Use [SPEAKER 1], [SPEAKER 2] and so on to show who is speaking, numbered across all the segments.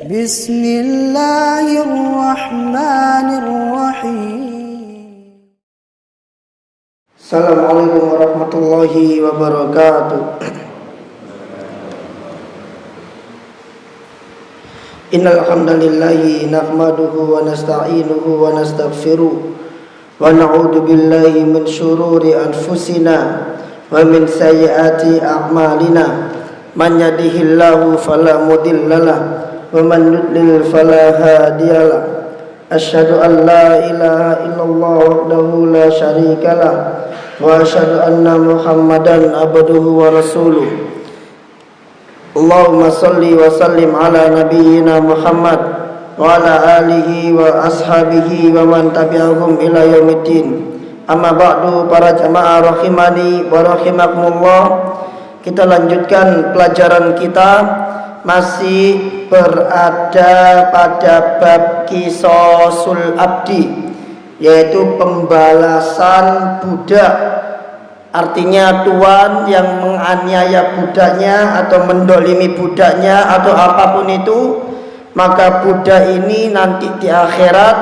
[SPEAKER 1] Bismillahirrahmanirrahim. Assalamualaikum warahmatullahi wabarakatuh. Innal hamdalillahi nahmaduhu wa nasta'inuhu wa nastaghfiruh wa na'udzu billahi min shururi anfusina wa min sayyiati a'malina. Man yahdihillahu fala mudhillalah wa man yudlil fala hadiyalah. Asyhadu an la ilaha illallah wahdahu la syarikalah wa asyhadu anna Muhammadan abduhu wa rasuluh. Allahumma salli wa sallim ala nabiyyina Muhammad wa ala alihi wa ashabihi wa man tabi'ahum ila yaumiddin. Amma ba'du, para jamaah rahimani wa rahimakumullah. Kita lanjutkan pelajaran kita, masih berada pada bab qisasul abdi, yaitu pembalasan budak. Artinya tuan yang menganiaya budaknya atau mendolimi budaknya atau apapun itu, maka budak ini nanti di akhirat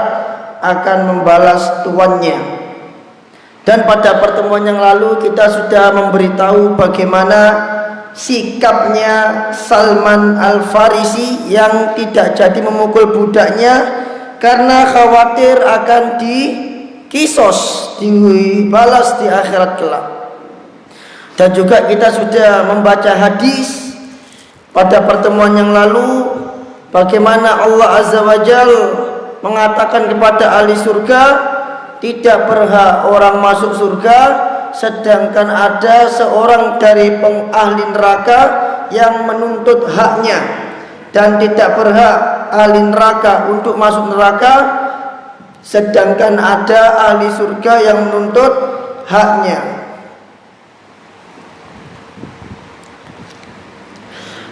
[SPEAKER 1] akan membalas tuannya. Dan pada pertemuan yang lalu kita sudah memberitahu bagaimana sikapnya Salman Al-Farisi yang tidak jadi memukul budaknya karena khawatir akan dikisos, dibalas di akhirat kelak. Dan juga kita sudah membaca hadis pada pertemuan yang lalu bagaimana Allah Azza wa Jalla mengatakan kepada ahli surga, tidak berhak orang masuk surga, sedangkan ada seorang dari ahli neraka yang menuntut haknya, dan tidak berhak ahli neraka untuk masuk neraka, sedangkan ada ahli surga yang menuntut haknya.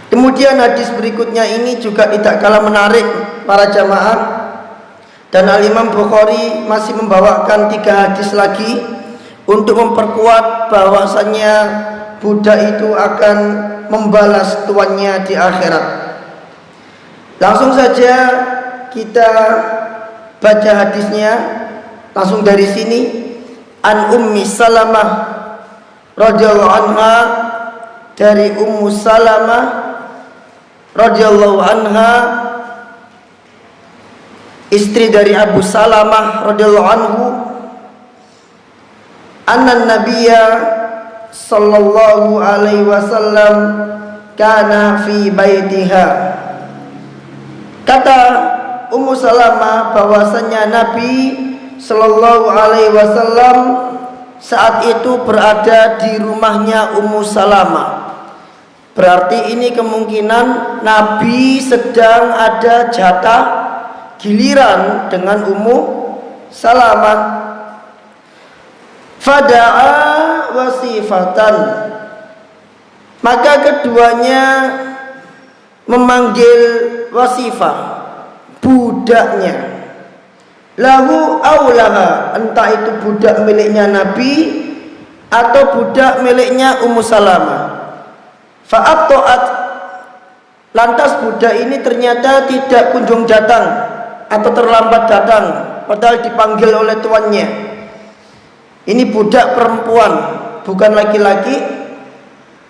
[SPEAKER 1] Kemudian hadis berikutnya ini juga tidak kalah menarik para jamaah, dan Al-Imam Bukhari masih membawakan 3 hadis lagi untuk memperkuat bahwasannya budak itu akan membalas tuannya di akhirat. Langsung saja kita baca hadisnya langsung dari sini. An Ummi Salamah radhiyallahu anha, dari Ummu Salamah radhiyallahu anha, istri dari Abu Salamah radhiyallahu anhu, anna nabiyya sallallahu alaihi wasallam kana fi baitiha. Kata Ummu Salamah bahwasanya Nabi sallallahu alaihi wasallam saat itu berada di rumahnya Ummu Salamah. Berarti ini kemungkinan Nabi sedang ada jatah giliran dengan Ummu Salamah. Fada'a wasifatan, maka keduanya memanggil wasifah, budaknya. Lahu aulaha, entah itu budak miliknya Nabi atau budak miliknya Ummu Salamah. Fa'abto'at, lantas budak ini ternyata tidak kunjung datang atau terlambat datang, padahal dipanggil oleh tuannya. Ini budak perempuan, bukan laki-laki.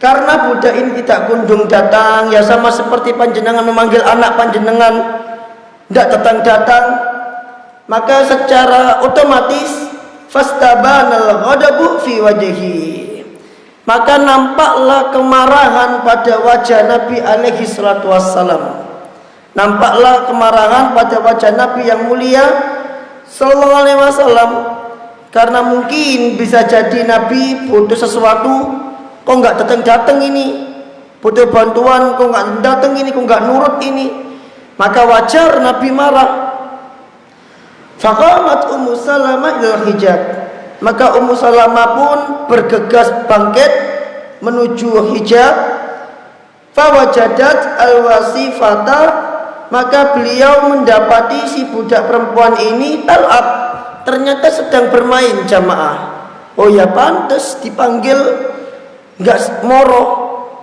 [SPEAKER 1] Karena budak ini tidak kunjung datang, ya sama seperti panjenengan memanggil anak panjenengan tidak datang-datang, maka secara otomatis fastabanal ghadabu fi wajhi, maka nampaklah kemarahan pada wajah Nabi alaihi salatu wassalam. Nampaklah kemarahan pada wajah Nabi yang mulia sallallahu alaihi wasallam. Karena mungkin bisa jadi Nabi butuh sesuatu, kok nggak datang-datang ini, butuh bantuan, kok nggak datang ini, kok nggak nurut ini, maka wajar Nabi marah. Faqamat Ummu Salamah ilal hijab, maka Ummu Salamah pun bergegas bangkit menuju hijab. Fawajadat al-wasifata, maka beliau mendapati si budak perempuan ini tal'ab, ternyata sedang bermain jamaah. Oh ya pantas dipanggil nggak moro,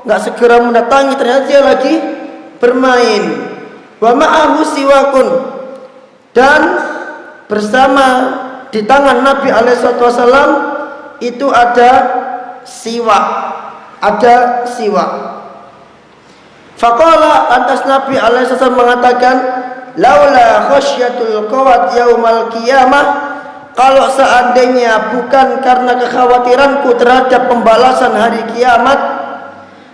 [SPEAKER 1] nggak segera mendatangi, ternyata dia lagi bermain. Wa ma'ahu siwakun, dan bersama di tangan Nabi alaihissalam itu ada siwak, Faqala, lantas Nabi alaihissalam mengatakan, laula khasyatul qawat yaumal qiyamah, kalau seandainya bukan karena kekhawatiranku terhadap pembalasan hari kiamat,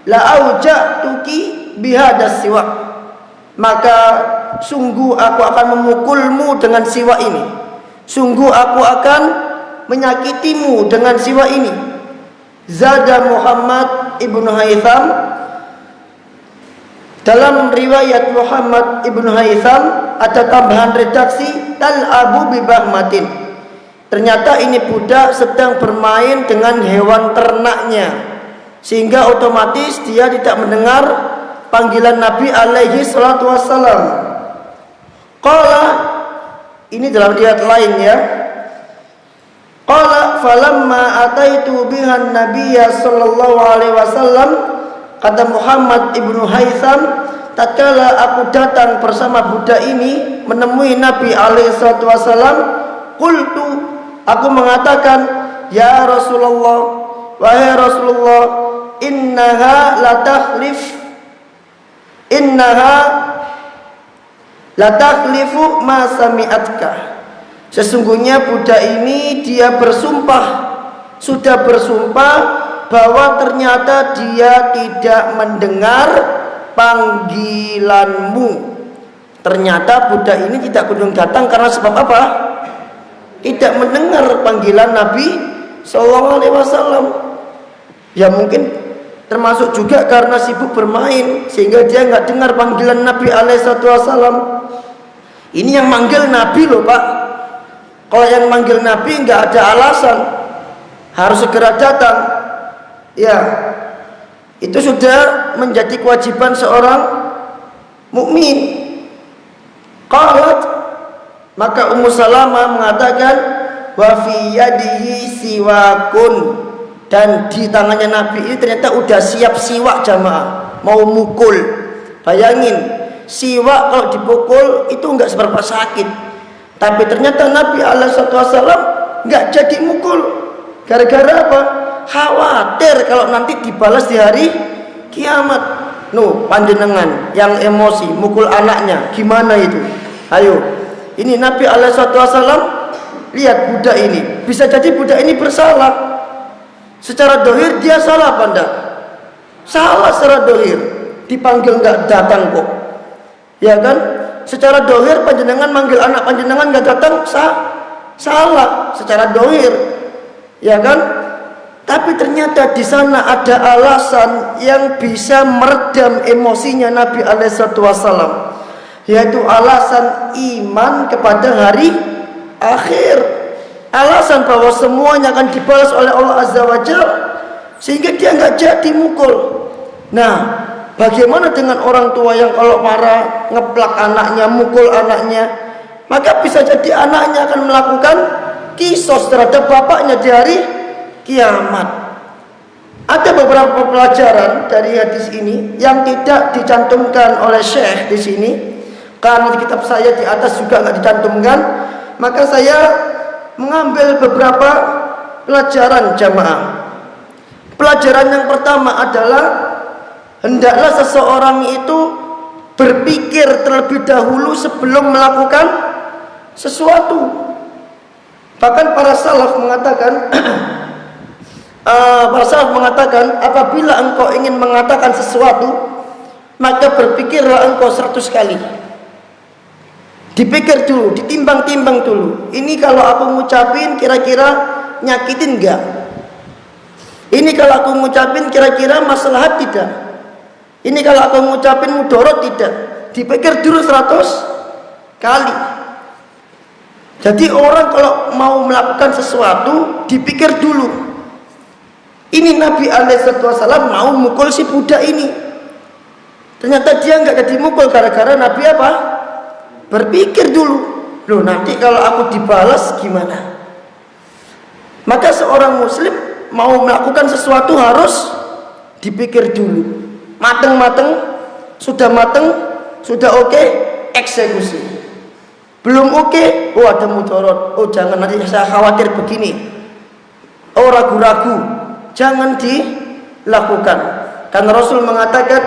[SPEAKER 1] la auja'tuki bihadas siwak, maka sungguh aku akan memukulmu dengan siwak ini, sungguh aku akan menyakitimu dengan siwak ini. Zada Muhammad ibnu Haytham, dalam riwayat Muhammad ibnu Haytham ada tambahan redaksi tal'abu bibahmatin, ternyata ini budak sedang bermain dengan hewan ternaknya, sehingga otomatis dia tidak mendengar panggilan Nabi alaihi salatu wassalam. Qala, ini dalam riwayat lain ya, qala falamma ataitu bihan nabiyya sallallahu alaihi wasallam, kata Muhammad ibnu Haytham, tatkala aku datang bersama budak ini menemui Nabi alaihi salatu wasallam, qultu, aku mengatakan, ya Rasulullah, wahai Rasulullah, innaha latakhlifu ma sami'atka, sesungguhnya budak ini dia sudah bersumpah bahwa ternyata dia tidak mendengar panggilanmu. Ternyata budak ini tidak kunjung datang karena sebab apa? Tidak mendengar panggilan Nabi sallallahu alaihi wasallam. Ya mungkin termasuk juga karena sibuk bermain sehingga dia nggak dengar panggilan Nabi alaihi wasallam. Ini yang manggil Nabi loh Pak. Kalau yang manggil Nabi nggak ada alasan, harus segera datang. Ya, itu sudah menjadi kewajiban seorang mukmin. Qalat, maka Ummu Salamah mengatakan, wa fi yadihi siwakun, dan di tangannya Nabi ini ternyata udah siap siwak jamaah, mau mukul. Bayangin, siwak kalau dipukul itu enggak seberapa sakit, tapi ternyata Nabi alaihissalam enggak jadi mukul. Gara-gara apa? Khawatir kalau nanti dibalas di hari kiamat. Panjenengan yang emosi mukul anaknya, gimana itu? Ayo, ini Nabi alaihissalam, lihat budak ini, bisa jadi budak ini bersalah. Secara dohir dia salah apa enggak? Salah secara dohir, dipanggil enggak datang kok, ya kan? Secara dohir panjenengan manggil anak panjenengan enggak datang, salah secara dohir, ya kan? Tapi ternyata di sana ada alasan yang bisa meredam emosinya Nabi alaihissalam, yaitu alasan iman kepada hari akhir, alasan bahwa semuanya akan dibalas oleh Allah Azza wa Jalla, sehingga dia nggak jadi mukul. Nah, bagaimana dengan orang tua yang kalau marah ngeplak anaknya, mukul anaknya, maka bisa jadi anaknya akan melakukan kisos terhadap bapaknya di hari kiamat. Ada beberapa pelajaran dari hadis ini yang tidak dicantumkan oleh Syekh di sini, karena di kitab saya di atas juga nggak dicantumkan, maka saya mengambil beberapa pelajaran jamaah. Pelajaran yang pertama adalah hendaklah seseorang itu berpikir terlebih dahulu sebelum melakukan sesuatu. Bahkan para salaf mengatakan apabila engkau ingin mengatakan sesuatu, maka berpikirlah engkau 100 kali. Dipikir dulu, ditimbang-timbang dulu. Ini kalau aku ngucapin kira-kira nyakitin enggak? Ini kalau aku ngucapin kira-kira maslahat tidak? Ini kalau aku ngucapin mudorot tidak? Dipikir dulu 100 kali. Jadi orang kalau mau melakukan sesuatu dipikir dulu. Ini Nabi alaihissalam mau mukul si budak ini, ternyata dia nggak jadi mukul gara-gara Nabi apa? Berpikir dulu, loh nanti kalau aku dibalas gimana? Maka seorang muslim mau melakukan sesuatu harus dipikir dulu, mateng, sudah mateng, sudah oke, eksekusi. Belum oke, oh ada mudarat, oh jangan, nanti saya khawatir begini, oh ragu-ragu, jangan dilakukan. Karena Rasul mengatakan,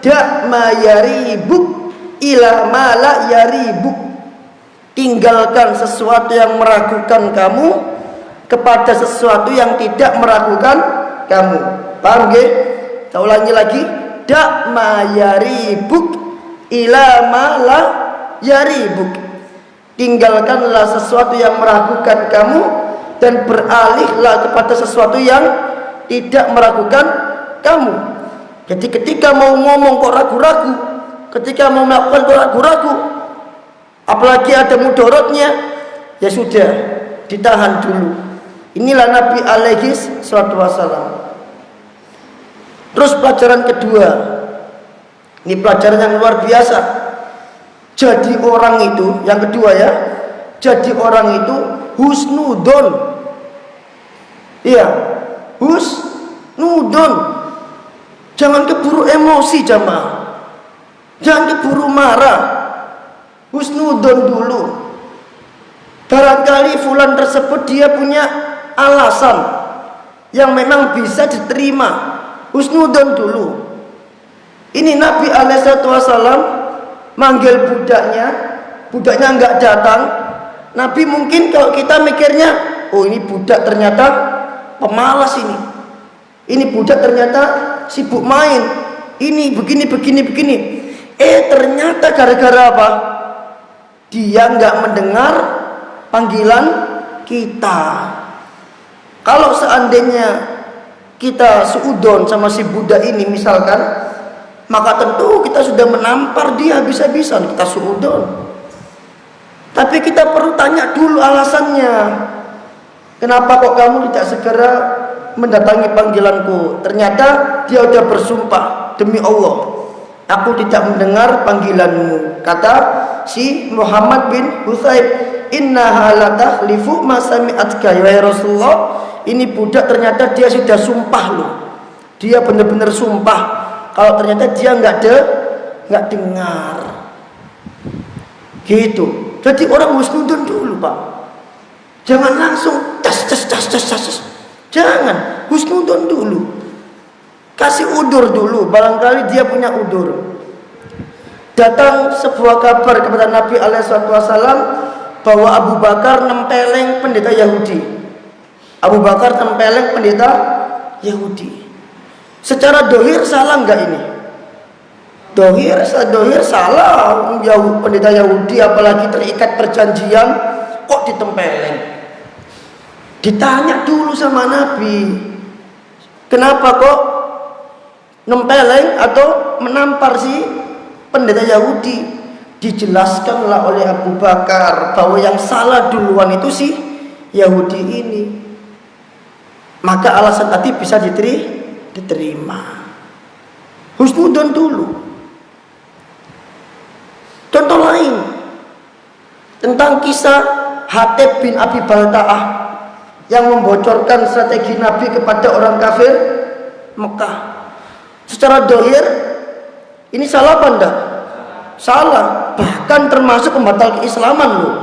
[SPEAKER 1] da ma yaribuk ila ma la yaribuk, tinggalkan sesuatu yang meragukan kamu kepada sesuatu yang tidak meragukan kamu. Paham nggih? Saya ulangi lagi, da ma yaribuk ila ma la yaribuk, tinggalkanlah sesuatu yang meragukan kamu dan beralihlah kepada sesuatu yang tidak meragukan kamu. Jadi ketika mau ngomong kok ragu-ragu, ketika mau melakukan kok ragu-ragu, apalagi ada mudaratnya, ya sudah, ditahan dulu. Inilah Nabi alaihi wasallam. Terus pelajaran kedua, ini pelajaran yang luar biasa. Jadi orang itu, yang kedua ya, jadi orang itu husnudon. Iya, husnudon. Jangan keburu emosi jamaah, jangan keburu marah. Husnudon dulu. Barangkali fulan tersebut dia punya alasan yang memang bisa diterima. Husnudon dulu. Ini Nabi alaihissalam manggil budaknya enggak datang. Nabi mungkin kalau kita mikirnya, oh ini budak ternyata pemalas ini budak ternyata sibuk main, ini begini. Ternyata gara-gara apa? Dia enggak mendengar panggilan kita. Kalau seandainya kita suudon sama si budak ini misalkan, maka tentu kita sudah menampar dia habis-habisan, kita suudon. Tapi kita perlu tanya dulu alasannya. Kenapa kok kamu tidak segera mendatangi panggilanku? Ternyata dia sudah bersumpah, demi Allah, aku tidak mendengar panggilanmu. Kata si Muhammad bin Hutsaib, innaha la tahlifu ma sami'atka ya Rasulullah. Ini budak ternyata dia sudah sumpah loh. Dia benar-benar sumpah kalau ternyata dia nggak dengar. Gitu. Jadi orang husnudon dulu, Pak. Jangan langsung cas. Jangan, husnudon dulu. Kasih udur dulu, barangkali dia punya udur. Datang sebuah kabar kepada Nabi alaihissalam bahwa Abu Bakar nempeleng pendeta Yahudi. Abu Bakar tempeleng pendeta Yahudi. Secara dohir salah enggak ini? Dohir salah. Pendeta Yahudi apalagi terikat perjanjian kok ditempeleng. Ditanya dulu sama Nabi, kenapa kok nempeleng atau menampar si pendeta Yahudi? Dijelaskanlah oleh Abu Bakar bahwa yang salah duluan itu si Yahudi ini. Maka alasan tadi bisa diterima. Husnudon dulu. Contoh lain tentang kisah Hatib bin Abi Balta'ah yang membocorkan strategi Nabi kepada orang kafir Mekah. Secara dohir ini salah apa enggak? Salah, bahkan termasuk pembatal keislaman loh.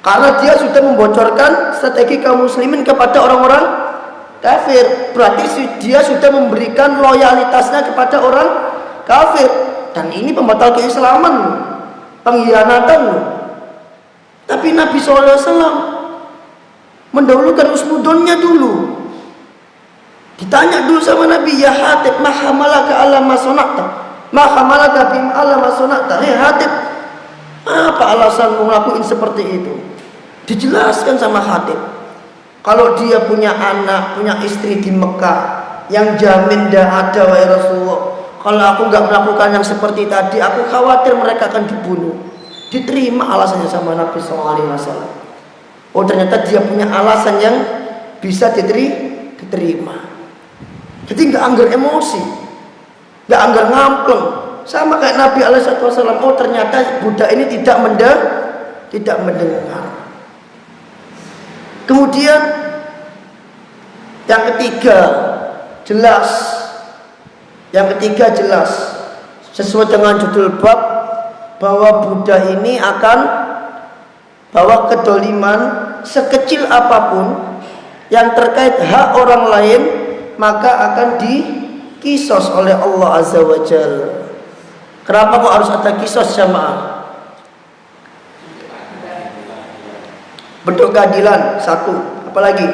[SPEAKER 1] Karena dia sudah membocorkan strategi kaum muslimin kepada orang-orang kafir. Berarti dia sudah memberikan loyalitasnya kepada orang kafir. Dan ini pembatal keislaman, pengkhianatan. Tapi Nabi SAW mendahulukan husnudonnya dulu. Ditanya dulu sama Nabi, ya Hatib, ma hamalaka ala ma sonakta, ma hamalaka bim ala ma sonakta. Hei Hatib, apa alasanmu ngelakuin seperti itu? Dijelaskan sama Hatib, kalau dia punya anak, punya istri di Mekah, yang jamin dah ada wahai Rasulullah. Kalau aku nggak melakukan yang seperti tadi, aku khawatir mereka akan dibunuh. Diterima alasannya sama Nabi SAW. Oh ternyata dia punya alasan yang bisa diterima. Jadi nggak anggar emosi, nggak anggar ngampleng. Sama kayak Nabi SAW. Oh ternyata budak ini tidak mendengar. Kemudian yang ketiga, jelas Yang ketiga jelas sesuai dengan judul bab bahwa Buddha ini akan bahwa kedoliman sekecil apapun yang terkait hak orang lain maka akan dikisos oleh Allah Azza wa Jalla. Kenapa kok harus ada kisos jamaah? Bentuk keadilan satu, apalagi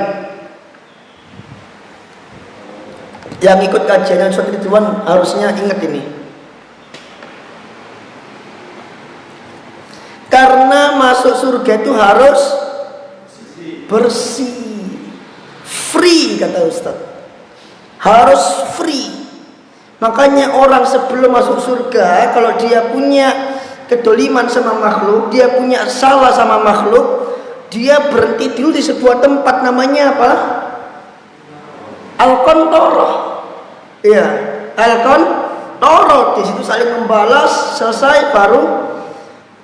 [SPEAKER 1] yang ikut kajian Ustaz Ridwan harusnya ingat ini. Karena masuk surga itu harus bersih, free kata Ustaz. Harus free. Makanya orang sebelum masuk surga, kalau dia punya kedoliman sama makhluk, dia punya salah sama makhluk, dia berhenti dulu di sebuah tempat namanya apa? Al-Qantoroh. Iya, Al-Qantoroh. Di situ saling membalas, selesai baru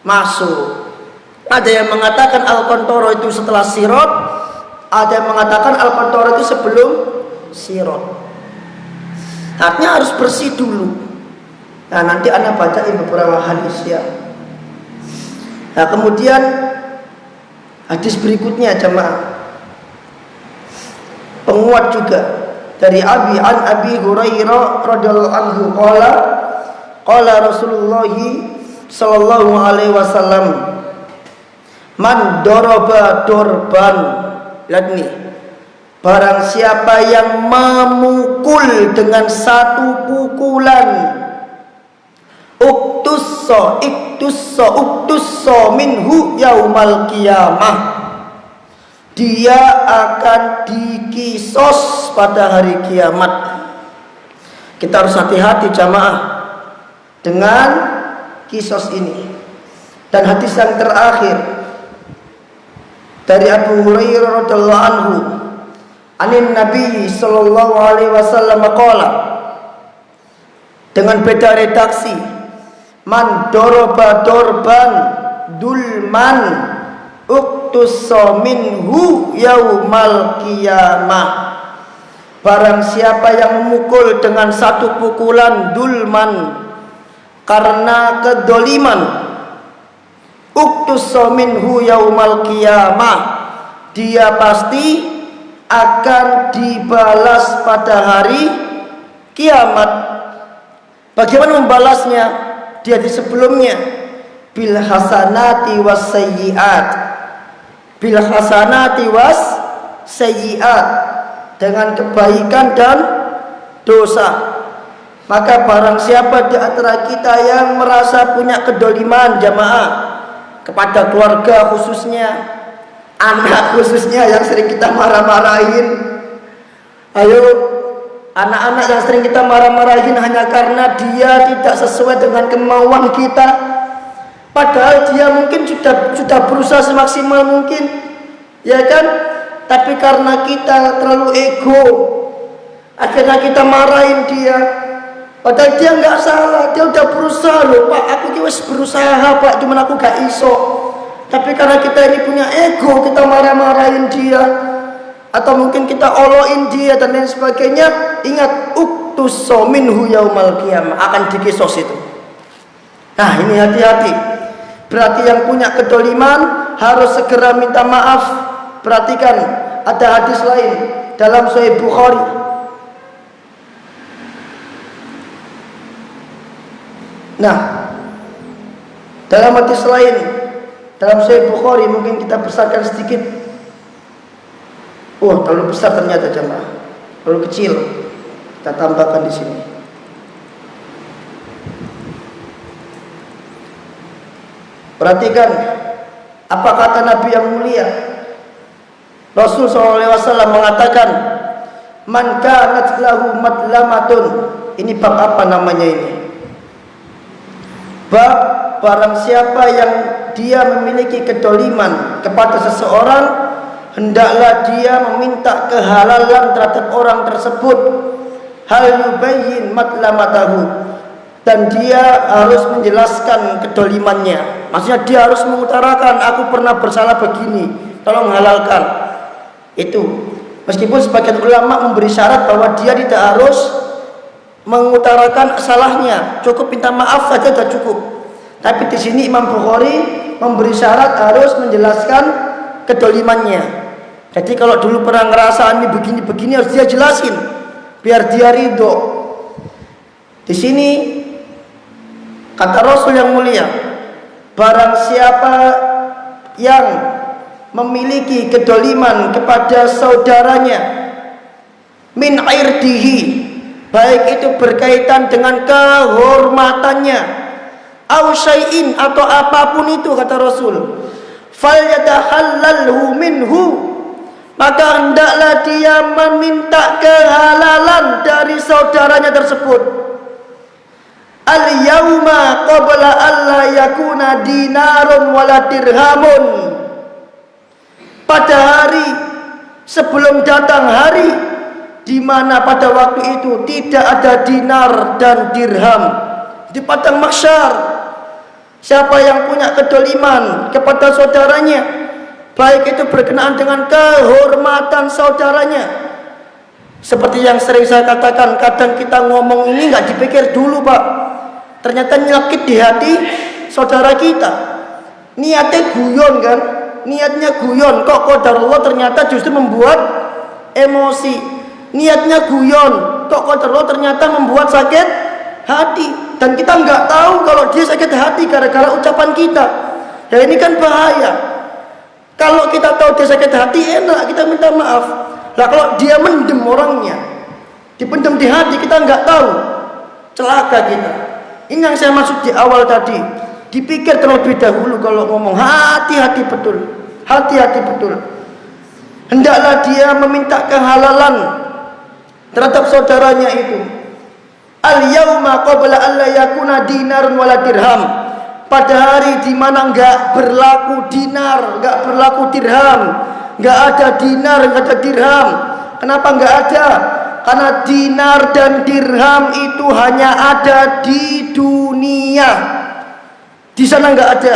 [SPEAKER 1] masuk. Ada yang mengatakan Al-Qantoroh itu setelah Sirat, ada yang mengatakan Al-Qantoroh itu sebelum Sirat. Artinya harus bersih dulu. Nah, nanti Anda bacain beberapa hadis ya. Nah, kemudian hadis berikutnya jemaah. Penguat juga dari Abi Hurairah radhiyallahu anhu qala Rasulullah sallallahu alaihi wasallam man daraba dorban. Lihat nih. Barang siapa yang memukul dengan satu pukulan, uktusso minhu yaumal qiyamah, dia akan dikisos pada hari kiamat. Kita harus hati-hati jamaah dengan kisos ini. Dan hadis yang terakhir dari Abu Hurairah radhiyallahu anhu, anin Nabi sallallahu alaihi wasallam qala, dengan beda redaksi, man doroba dorban dulman uktusso minhu yaumal qiyamah. Barang siapa yang memukul dengan satu pukulan dulman karena kedoliman, uktusso minhu yaumal qiyamah, dia pasti akan dibalas pada hari kiamat. Bagaimana membalasnya? Dia di sebelumnya bil hasanati was sayyiat, bil hasanati was sayyiat, dengan kebaikan dan dosa. Maka barang siapa di antara kita yang merasa punya kedoliman jamaah kepada keluarga khususnya, anak khususnya yang sering kita marah-marahin, ayo anak-anak yang sering kita marah-marahin hanya karena dia tidak sesuai dengan kemauan kita, padahal dia mungkin sudah berusaha semaksimal mungkin, ya kan? Tapi karena kita terlalu ego, akhirnya kita marahin dia, padahal dia nggak salah, dia udah berusaha loh Pak, aku wis berusaha Pak, cuman aku gak iso. Tapi karena kita ini punya ego, kita marah-marahin dia, atau mungkin kita oloin dia dan lain sebagainya. Ingat, uktusso minhu yaumal qiyamah, akan dikisos itu. Nah, ini hati-hati. Berarti yang punya kedoliman harus segera minta maaf. Perhatikan, ada hadis lain dalam Sahih Bukhari. Nah, dalam hadis lain dalam Sahih Bukhari, mungkin kita besarkan sedikit. Oh, terlalu besar ternyata jemaah. Terlalu kecil. Kita tambahkan di sini. Perhatikan apa kata Nabi yang mulia. Rasul SAW mengatakan, man kanat lahu madlamatun. Ini bab apa namanya ini? Bab barang siapa yang dia memiliki kedoliman kepada seseorang, hendaklah dia meminta kehalalan terhadap orang tersebut. Hal yubayyin matlamatahu, dan dia harus menjelaskan kedolimannya. Maksudnya dia harus mengutarakan, aku pernah bersalah begini, tolong halalkan. Itu meskipun sebagian ulama memberi syarat bahwa dia tidak harus mengutarakan salahnya, cukup minta maaf saja sudah cukup. Tapi di sini Imam Bukhari memberi syarat harus menjelaskan kedolimannya. Jadi kalau dulu pernah ngerasa ini begini-begini harus dia jelasin biar dia ridho. Di sini kata Rasul yang mulia, barang siapa yang memiliki kedoliman kepada saudaranya min irdihi, baik itu berkaitan dengan kehormatannya, au syai'in atau apapun itu, kata Rasul, falyatahallalhu minhu, maka hendaklah dia meminta kehalalan dari saudaranya tersebut. Al-yauma qabla alla yakuna dinarun wala dirhamun, pada hari sebelum datang hari di mana pada waktu itu tidak ada dinar dan dirham di padang mahsyar. Siapa yang punya kedoliman kepada saudaranya, baik itu berkenaan dengan kehormatan saudaranya, seperti yang sering saya katakan, kadang kita ngomong ini nggak dipikir dulu Pak, ternyata nyakit di hati saudara kita. Niatnya guyon kan, niatnya guyon, kok qadarullah ternyata justru membuat emosi. Niatnya guyon, kok qadarullah ternyata membuat sakit hati, dan kita nggak tahu kalau dia sakit hati gara-gara ucapan kita. Ya ini kan bahaya. Kalau kita tahu dia sakit hati, enak kita minta maaf. Lah kalau dia mendem orangnya, dipendam di hati, kita nggak tahu, celaka kita. Ini yang saya maksud di awal tadi, dipikir terlebih dahulu kalau ngomong, hati-hati betul, hati-hati betul. Hendaklah dia meminta kehalalan terhadap saudaranya itu. Al-yauma qabla alla yakuna dinarun wala dirham, pada hari di mana enggak berlaku dinar, enggak berlaku dirham, enggak ada dinar, enggak ada dirham. Kenapa enggak ada? Karena dinar dan dirham itu hanya ada di dunia. Di sana enggak ada.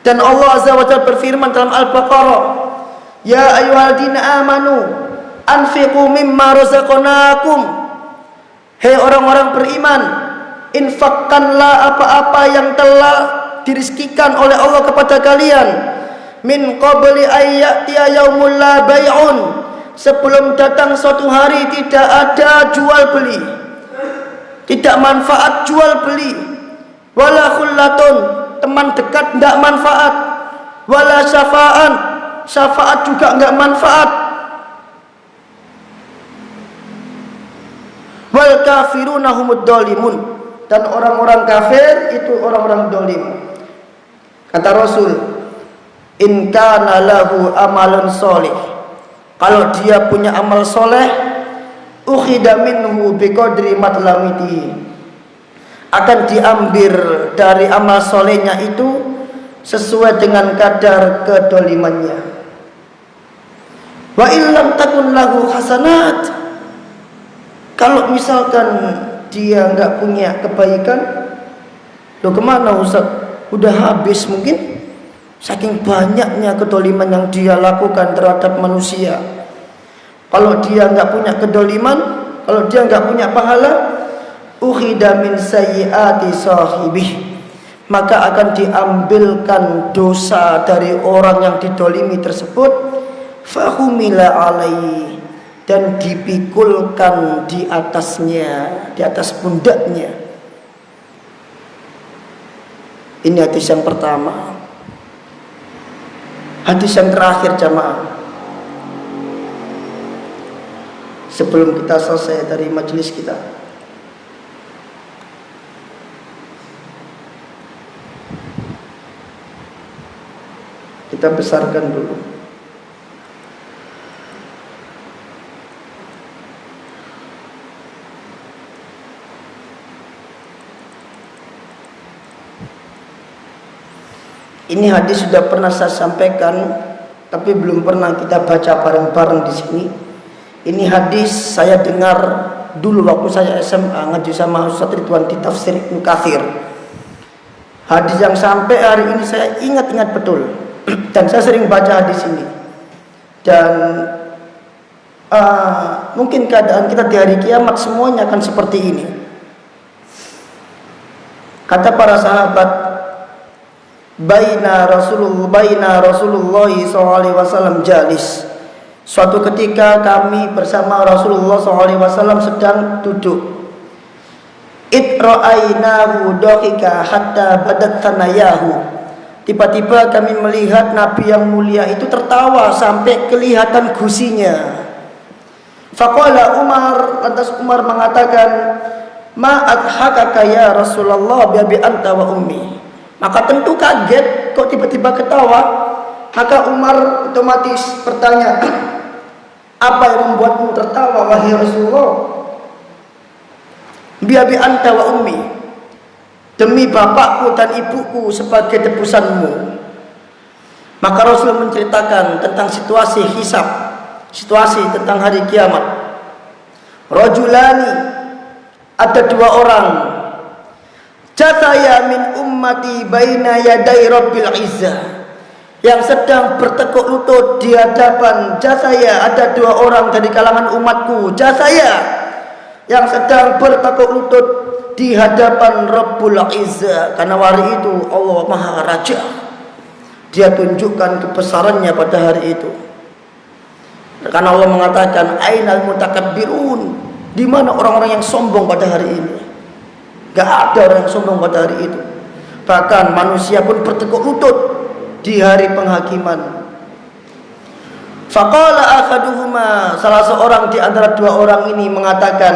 [SPEAKER 1] Dan Allah Azza wa Jalla berfirman dalam Al-Baqarah, ya ayyuhalladzina amanu anfiqu mimma razaqnakum, hei orang-orang beriman, infakkanlah apa-apa yang telah dirizkikan oleh Allah kepada kalian, min qabli ayyatiya yaumul la bai'un, sebelum datang suatu hari tidak ada jual beli, tidak manfaat jual beli, wala khullatun, teman dekat tidak manfaat, wala syafa'an, syafaat juga enggak manfaat, wal kafiruna humud dolimun, dan orang-orang kafir itu orang-orang dolim. Kata Rasul, in kana lahu amalun solih, kalau dia punya amal soleh, ukhida minhu biqadri matlamiti, akan diambil dari amal solehnya itu sesuai dengan kadar kedolimannya. Wa illam takun lahu hasanat, kalau misalkan dia nggak punya kebaikan, loh kemana Ustaz? Udah habis mungkin, saking banyaknya kedoliman yang dia lakukan terhadap manusia. Kalau dia nggak punya kedoliman, kalau dia nggak punya pahala, ukhida min sayyiati sahibih, maka akan diambilkan dosa dari orang yang didolimi tersebut, fahumila alaihi, dan dipikulkan di atasnya, di atas pundaknya. Ini hadis yang pertama. Hadis yang terakhir jamaah, sebelum kita selesai dari majelis kita, kita besarkan dulu. Ini hadis sudah pernah saya sampaikan, tapi belum pernah kita baca bareng-bareng di sini. Ini hadis saya dengar dulu waktu saya SMA ngaji sama Ustaz Ridwan di tafsir Ibnu Katsir. Hadis yang sampai hari ini saya ingat-ingat betul, dan saya sering baca hadis ini. Dan mungkin keadaan kita di hari kiamat semuanya akan seperti ini. Kata para sahabat, baina Rasulullah SAW jalis. Suatu ketika kami bersama Rasulullah SAW sedang duduk. Itra'ainahu dohika hatta badat tanayahu. Tiba-tiba kami melihat Nabi yang mulia itu tertawa sampai kelihatan gusinya. Faqala Umar, lantas Umar mengatakan, ma adhakaka ya Rasulullah bi anta wa ummi. Maka tentu kaget kok tiba-tiba ketawa. Maka Umar otomatis bertanya, apa yang membuatmu tertawa wahai Rasulullah? Bi anta wa ummi. Demi bapakku dan ibuku sebagai tebusanmu. Maka Rasul menceritakan tentang situasi hisab, situasi tentang hari kiamat. Rajulani, ada dua orang, jataya min ummati baina yaday rabbil izzah, yang sedang bertekuk lutut di hadapan jasaya. Ada dua orang dari kalangan umatku, jasaya, yang sedang bertekuk lutut di hadapan Rabbul Izzah, karena hari itu Allah Maha Raja. Dia tunjukkan kebesarannya pada hari itu. Karena Allah mengatakan, ainal mutakabbirun, di mana orang-orang yang sombong pada hari ini? Gak ada orang yang sombong pada hari itu. Bahkan manusia pun bertekuk lutut di hari penghakiman. Faqala ahaduhuma, salah seorang di antara dua orang ini mengatakan,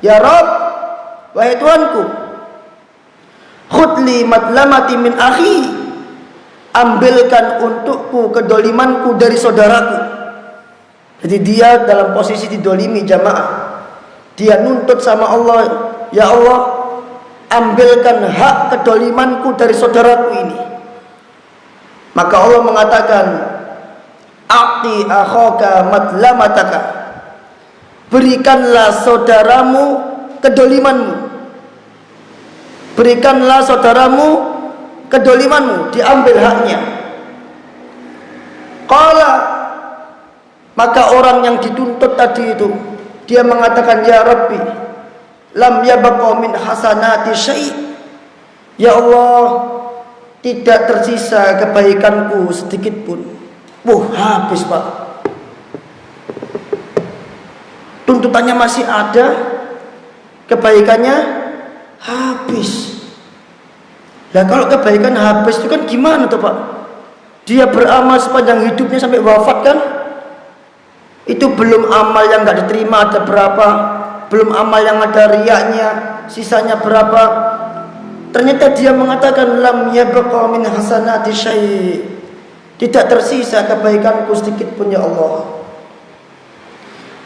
[SPEAKER 1] ya Rabb, wahai Tuanku, khudli madlamati min akhi, ambilkan untukku kedolimanku dari saudaraku. Jadi dia dalam posisi didolimi jamaah. Dia nuntut sama Allah, ya Allah, ambilkan hak kedolimanku dari saudaraku ini. Maka Allah mengatakan, a'ti akhaka madlamataka, berikanlah saudaramu kedolimanmu. Berikanlah saudaramu kedolimanmu, diambil haknya. Qala, maka orang yang dituntut tadi itu, dia mengatakan, ya Rabbi, lam yabqa min hasanati syai'. Ya Allah, tidak tersisa kebaikanku sedikit pun. Habis Pak. Tuntutannya masih ada, kebaikannya habis. Nah kalau kebaikan habis itu kan gimana tuh Pak? Dia beramal sepanjang hidupnya sampai wafat kan? Itu belum amal yang gak diterima ada berapa, belum amal yang ada riyaknya sisanya berapa. Ternyata dia mengatakan, lam yabqa min hasanati syai', tidak tersisa kebaikanku sedikit pun ya Allah.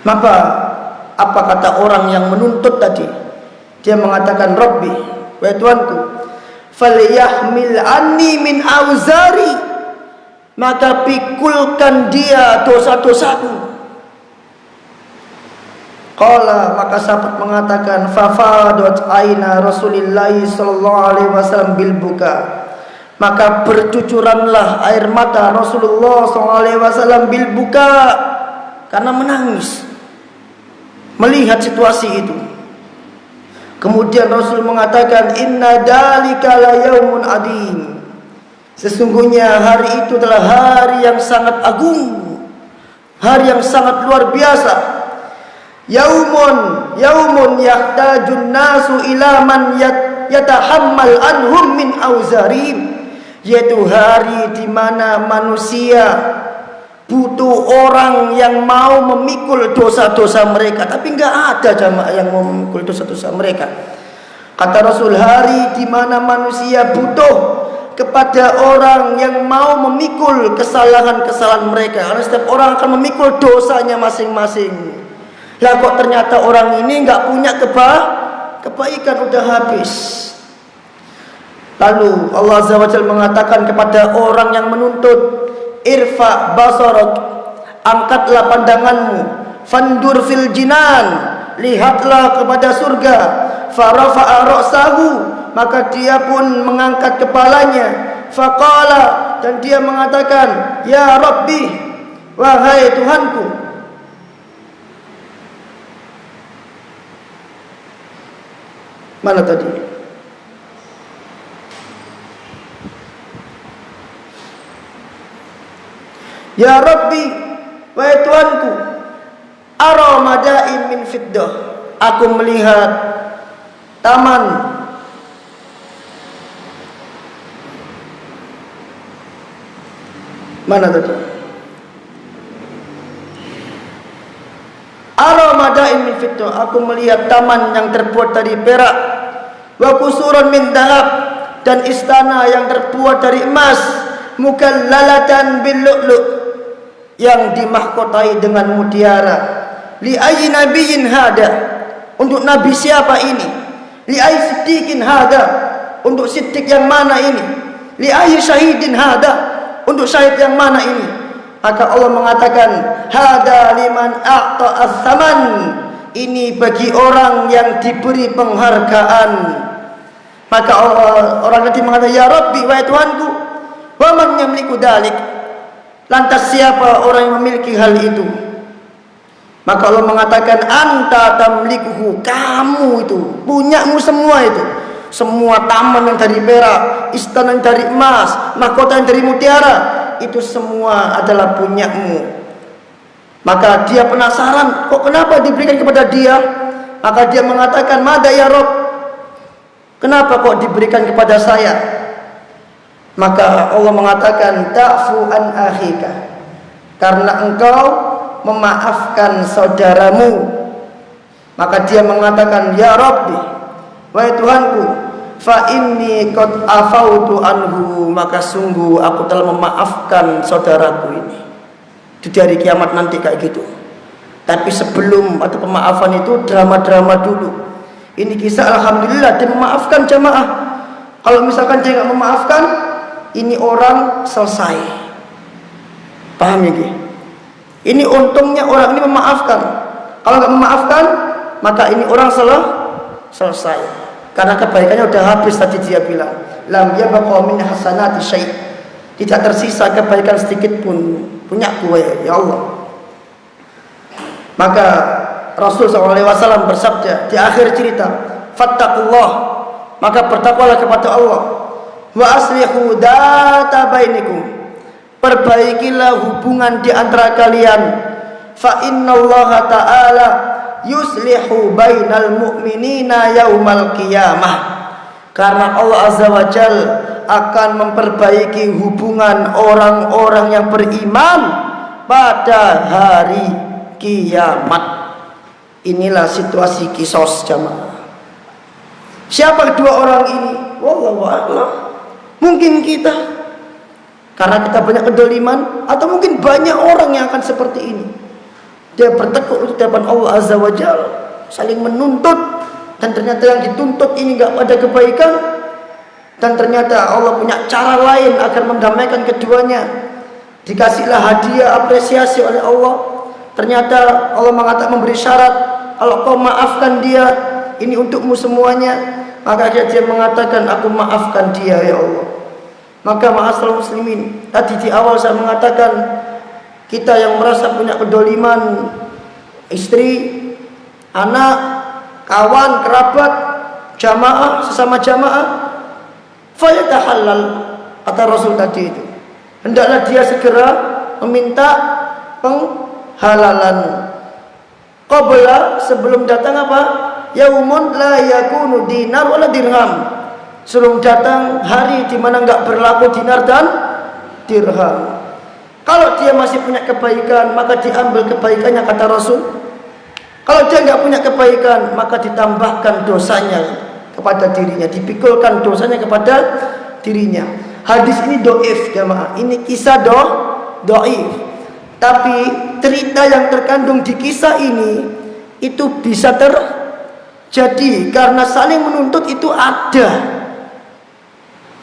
[SPEAKER 1] Maka apa kata orang yang menuntut tadi? Dia mengatakan, Rabbi, wahai Tuanku, falyahmil anni min auzari, maka pikulkan dia dosa-dosaku. Qala, maka sahabat mengatakan, fafadat aina Rasulillah sallallahu alaihi wasallam bil buka, maka bercucuranlah air mata Rasulullah sallallahu alaihi wasallam bil buka, karena menangis melihat situasi itu. Kemudian Rasul mengatakan, inna dalika la yaumun adim, sesungguhnya hari itu adalah hari yang sangat agung, hari yang sangat luar biasa. Yaumun yahtajun nasu ila man yatahammal anhum min auzarim, yaitu hari di mana manusia butuh orang yang mau memikul dosa-dosa mereka. Tapi enggak ada jamaah yang mau memikul dosa-dosa mereka. Kata Rasul, hari di mana manusia butuh kepada orang yang mau memikul kesalahan-kesalahan mereka. Karena setiap orang akan memikul dosanya masing-masing. Lah kok ternyata orang ini enggak punya kebaikan, udah habis. Lalu Allah Azza wa Jalla mengatakan kepada orang yang menuntut, irfa basarak, angkatlah pandanganmu, fandur fil jinan, lihatlah kepada surga. Farafa'a ra'sahu, maka dia pun mengangkat kepalanya. Faqala, dan dia mengatakan, ya Rabbi, wahai Tuhanku, Mana tadi? Ya Rabbi, wahai Tuhanku, ara madain min fiddah, aku melihat taman mana tadi? Ara madain min fiddah, aku melihat taman yang terbuat dari perak, wa qusuran min dhahab, dan istana yang terbuat dari emas, mukallalatan bil lu'lu', yang dimahkotai dengan mutiara. Li ayyi nabiyyin hada, untuk nabi siapa ini? Li ayyi siddiqin hada, untuk siddiq yang mana ini? Li ayyi syahidin hada, untuk syahid yang mana ini? Maka Allah mengatakan, hada liman a'ta as-saman, ini bagi orang yang diberi penghargaan. Maka orang nanti mengatakan, ya Rabbi, wahai Tuhanku, wa man yamliku dalik, lantas siapa orang yang memiliki hal itu? Maka Allah mengatakan, anta tamlikuhu, kamu itu, punyamu semua itu. Semua taman yang dari perak, istana yang dari emas, mahkota yang dari mutiara, itu semua adalah punyamu. Maka dia penasaran, kok kenapa diberikan kepada dia? Maka dia mengatakan, mada ya Rabb, kenapa kok diberikan kepada saya? Maka Allah mengatakan, ta'fu an akhika, karena engkau memaafkan saudaramu. Maka dia mengatakan, ya Rabbi, wahai Tuhanku, fa inni qad afautu anhu, maka sungguh aku telah memaafkan saudaraku ini. Itu di hari kiamat nanti kayak gitu. Tapi sebelum atau pemaafan itu drama-drama dulu. Ini kisah alhamdulillah dia memaafkan jamaah. Kalau misalkan dia nggak memaafkan, ini orang selesai. Paham ya? Ini untungnya orang ini memaafkan. Kalau nggak memaafkan, maka ini orang selesai. Karena kebaikannya udah habis. Tadi dia bilang, lam yabqa min hasanati syai', tidak tersisa kebaikan sedikit pun punya gue ya Allah. Maka Rasul SAW bersabda di akhir cerita, fattaqullah, maka bertakwalah kepada Allah. Wa aslihu data bainikum, perbaikilah hubungan di antara kalian. Fa innallaha ta'ala yuslihu bainal mu'minina yaumal qiyamah, karena Allah Azza wa Jal akan memperbaiki hubungan orang-orang yang beriman pada hari kiamat. Inilah situasi kisos jamaah. Siapa kedua orang ini? Wallahu a'lam. Mungkin kita, karena kita banyak kedoliman, atau mungkin banyak orang yang akan seperti ini. Dia bertekuk di depan Allah Azza wa Jalla, saling menuntut, dan ternyata yang dituntut ini enggak ada kebaikan, dan ternyata Allah punya cara lain agar mendamaikan keduanya. Dikasihlah hadiah apresiasi oleh Allah. Ternyata Allah mengatakan, memberi syarat, kalau kau maafkan dia, ini untukmu semuanya. Maka dia mengatakan, aku maafkan dia ya Allah. Maka ma'asyiral muslimin, tadi di awal saya mengatakan, kita yang merasa punya kedoliman, istri, anak, kawan, kerabat, jamaah, sesama jamaah, fayatahallal, kata Rasul tadi itu, hendaklah dia segera meminta penghalalan. Qabla, sebelum datang apa? Yaumun la yakunu dinar wala dirham, sebelum datang hari di mana enggak berlaku dinar dan dirham. Kalau dia masih punya kebaikan, maka diambil kebaikannya, kata Rasul. Kalau dia enggak punya kebaikan, maka ditambahkan dosanya kepada dirinya, dipikulkan dosanya kepada dirinya. Hadis ini doif jamaah. Ini kisah doif. Tapi cerita yang terkandung di kisah ini itu bisa terjadi karena saling menuntut itu ada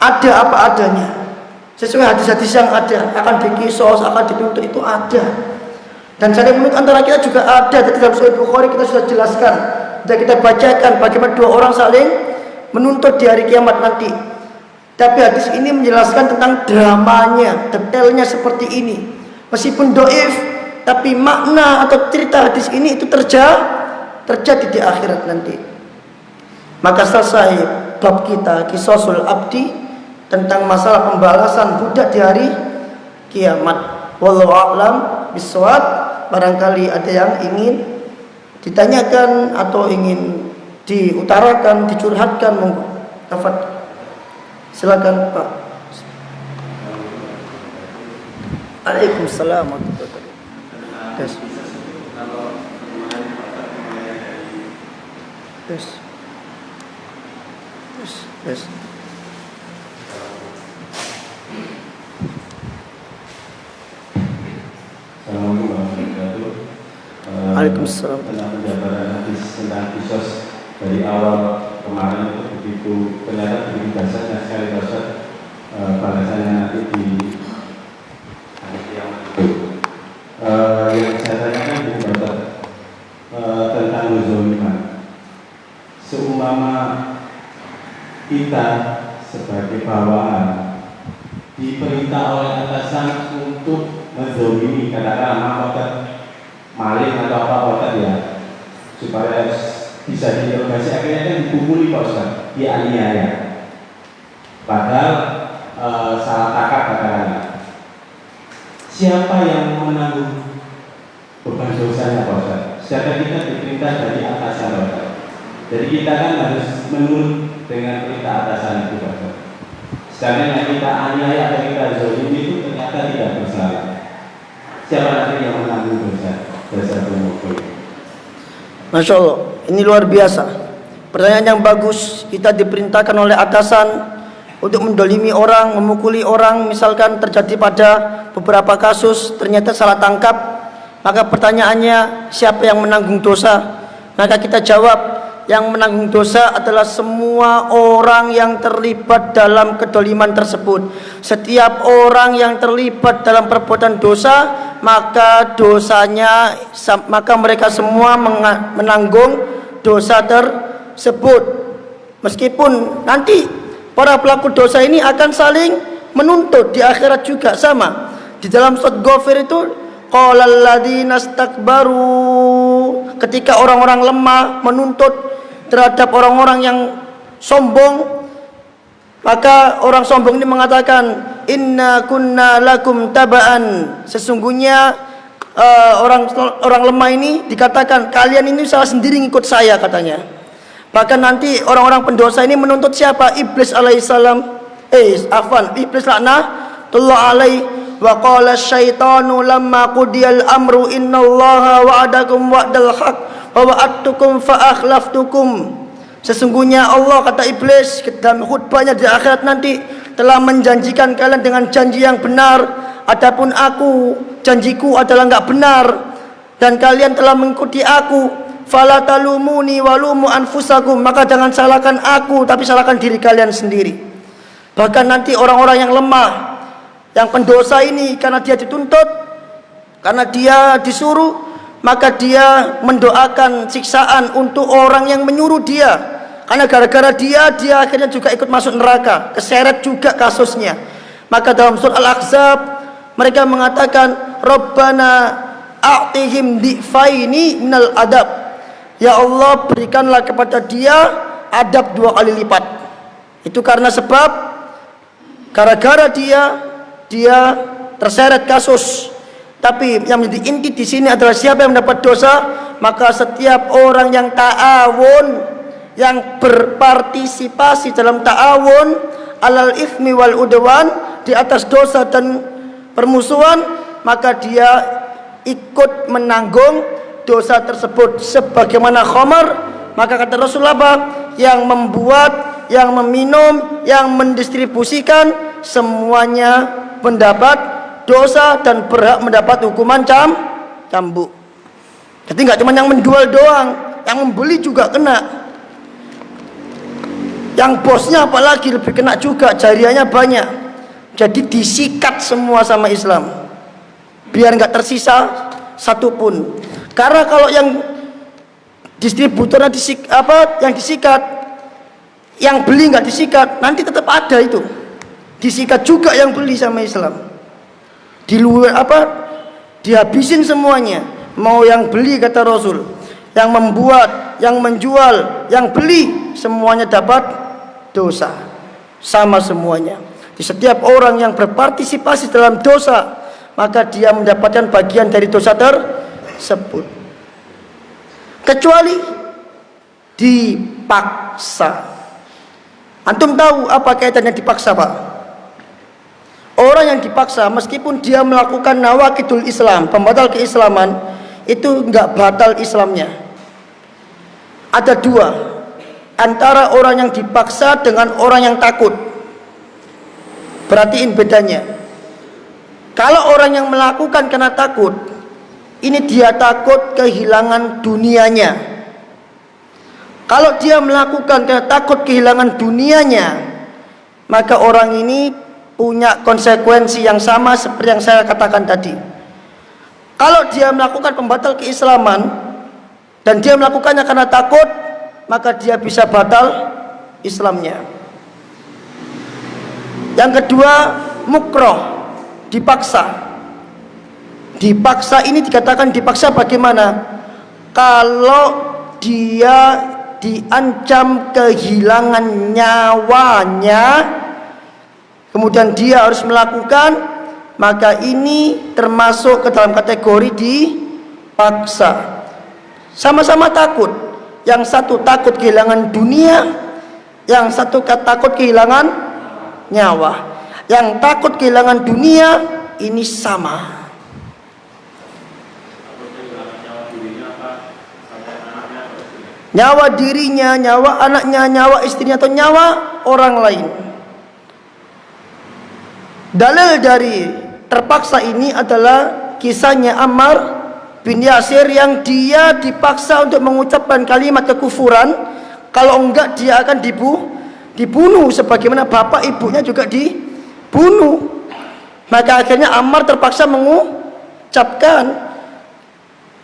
[SPEAKER 1] apa adanya. Sesuai hadis-hadis yang ada, akan dikisos, akan dituntut, itu ada. Dan saling menuntut antara kita juga ada. Tadi dalam Sahih Bukhari kita sudah jelaskan, sudah kita bacakan bagaimana dua orang saling menuntut di hari kiamat nanti. Tapi hadis ini menjelaskan tentang dramanya, detailnya seperti ini. Meskipun doif, tapi makna atau cerita hadis ini itu terjadi di akhirat nanti. Maka selesai bab kita Qisasul Abdi tentang masalah pembalasan budak di hari kiamat. Wallahu a'lam bishawab. Barangkali ada yang ingin ditanyakan atau ingin diutarakan, dicurhatkan, monggo. Tafadhol. Silakan Pak. Waalaikumsalam warahmatullahi wabarakatuh. Yes.
[SPEAKER 2] Assalamualaikum warahmatullahi wabarakatuh.
[SPEAKER 1] Waalaikumsalam.
[SPEAKER 2] Tentang penjabaran hadis tentang kisos dari awal kemarin itu begitu ternyata begitu dasarnya sekali dasar balasannya nanti di hari kiamat itu. Yang saya tanyakan Bu Bapak tentang kezaliman. Seumpama kita sebagai bawahan diperintah oleh atasan untuk menzalimi katakanlah mahkota maling atau apa ya supaya bisa diinterogasi, akhirnya kan dipukuli Pak Ustaz, dianiaya padahal salah tangkap katakanlah. Siapa yang menanggung beban dosanya Pak Ustaz? Sedangkan kita diperintah dari atasan Pak Ustaz. Jadi kita kan harus menurut dengan perintah atasan itu Pak Ustaz. Sedangkan yang kita aniaya atau kita zalimi itu ternyata tidak bersalah. Siapa nanti yang menanggung dosa pemukul?
[SPEAKER 1] Masya Allah, ini luar biasa. Pertanyaan yang bagus. Kita diperintahkan oleh atasan untuk mendolimi orang, memukuli orang. Misalkan terjadi pada beberapa kasus ternyata salah tangkap, maka pertanyaannya siapa yang menanggung dosa? Maka kita jawab, yang menanggung dosa adalah semua orang yang terlibat dalam kedoliman tersebut. Setiap orang yang terlibat dalam perbuatan dosa, maka dosanya, maka mereka semua menanggung dosa tersebut. Meskipun nanti para pelaku dosa ini akan saling menuntut di akhirat juga sama. Di dalam surat Ghafir itu, qalal ladzina istakbaru, ketika orang-orang lemah menuntut terhadap orang-orang yang sombong, maka orang sombong ini mengatakan, inna kunna lakum taba'an, sesungguhnya orang lemah ini dikatakan, kalian ini salah sendiri ngikut saya katanya. Bahkan nanti orang-orang pendosa ini menuntut siapa? Iblis alaihissalam, Iblis laknatullah alaih. Wa qala syaitanu lamma qudiyal amru innallaha wa'adakum wa'dal haq wa wa'adtukum fa akhlaftukum. Sesungguhnya Allah, kata iblis dalam khutbahnya di akhirat nanti, telah menjanjikan kalian dengan janji yang benar, adapun aku, janjiku adalah enggak benar, dan kalian telah mengikuti aku. Fala talumuni walumu anfusakum, maka jangan salahkan aku, tapi salahkan diri kalian sendiri. Bahkan nanti orang-orang yang lemah, yang pendosa ini, karena dia dituntut, karena dia disuruh, maka dia mendoakan siksaan untuk orang yang menyuruh dia, karena gara-gara dia akhirnya juga ikut masuk neraka, keseret juga kasusnya. Maka dalam surat Al-Ahzab mereka mengatakan, Rabbana a'tihim di'faini minal adab, ya Allah berikanlah kepada dia adab 2 kali lipat. Itu karena sebab gara-gara dia terseret kasus. Tapi yang menjadi inti di sini adalah siapa yang mendapat dosa, maka setiap orang yang ta'awun, yang berpartisipasi dalam ta'awun alal ithmi wal udwan, di atas dosa dan permusuhan, maka dia ikut menanggung dosa tersebut. Sebagaimana khamar, maka kata Rasulullah, yang membuat, yang meminum, yang mendistribusikan, semuanya mendapat dosa dan berhak mendapat hukuman cambuk. Jadi nggak cuma yang menjual doang, yang membeli juga kena. Yang bosnya apalagi lebih kena juga, jariahnya banyak. Jadi disikat semua sama Islam, biar nggak tersisa satupun. Karena kalau yang distributornya yang disikat, yang beli nggak disikat, nanti tetap ada itu. Disikat juga yang beli sama Islam. Di luar dihabisin semuanya. Mau yang beli, kata Rasul, yang membuat, yang menjual, yang beli, semuanya dapat dosa. Sama semuanya. Di setiap orang yang berpartisipasi dalam dosa, maka dia mendapatkan bagian dari dosa tersebut. Kecuali dipaksa. Antum tahu apa kaitannya dipaksa, Pak? Orang yang dipaksa, meskipun dia melakukan nawaqidul Islam, pembatal keislaman, itu enggak batal Islamnya. Ada dua, antara orang yang dipaksa dengan orang yang takut. Perhatiin bedanya. Kalau orang yang melakukan karena takut, ini dia takut kehilangan dunianya. Kalau dia melakukan karena takut kehilangan dunianya, maka orang ini punya konsekuensi yang sama seperti yang saya katakan tadi. Kalau dia melakukan pembatal keislaman dan dia melakukannya karena takut, maka dia bisa batal Islamnya. Yang kedua, mukroh, dipaksa. Dipaksa ini dikatakan dipaksa bagaimana? Kalau dia diancam kehilangan nyawanya, kemudian dia harus melakukan, maka ini termasuk ke dalam kategori dipaksa. Sama-sama takut. Yang satu takut kehilangan dunia, yang satu takut kehilangan nyawa. Yang takut kehilangan dunia ini sama. Nyawa dirinya, nyawa anaknya, nyawa istrinya, atau nyawa orang lain. Dalil dari terpaksa ini adalah kisahnya Ammar bin Yasir yang dia dipaksa untuk mengucapkan kalimat kekufuran. Kalau enggak dia akan dibunuh sebagaimana bapak ibunya juga dibunuh. Maka akhirnya Ammar terpaksa mengucapkan.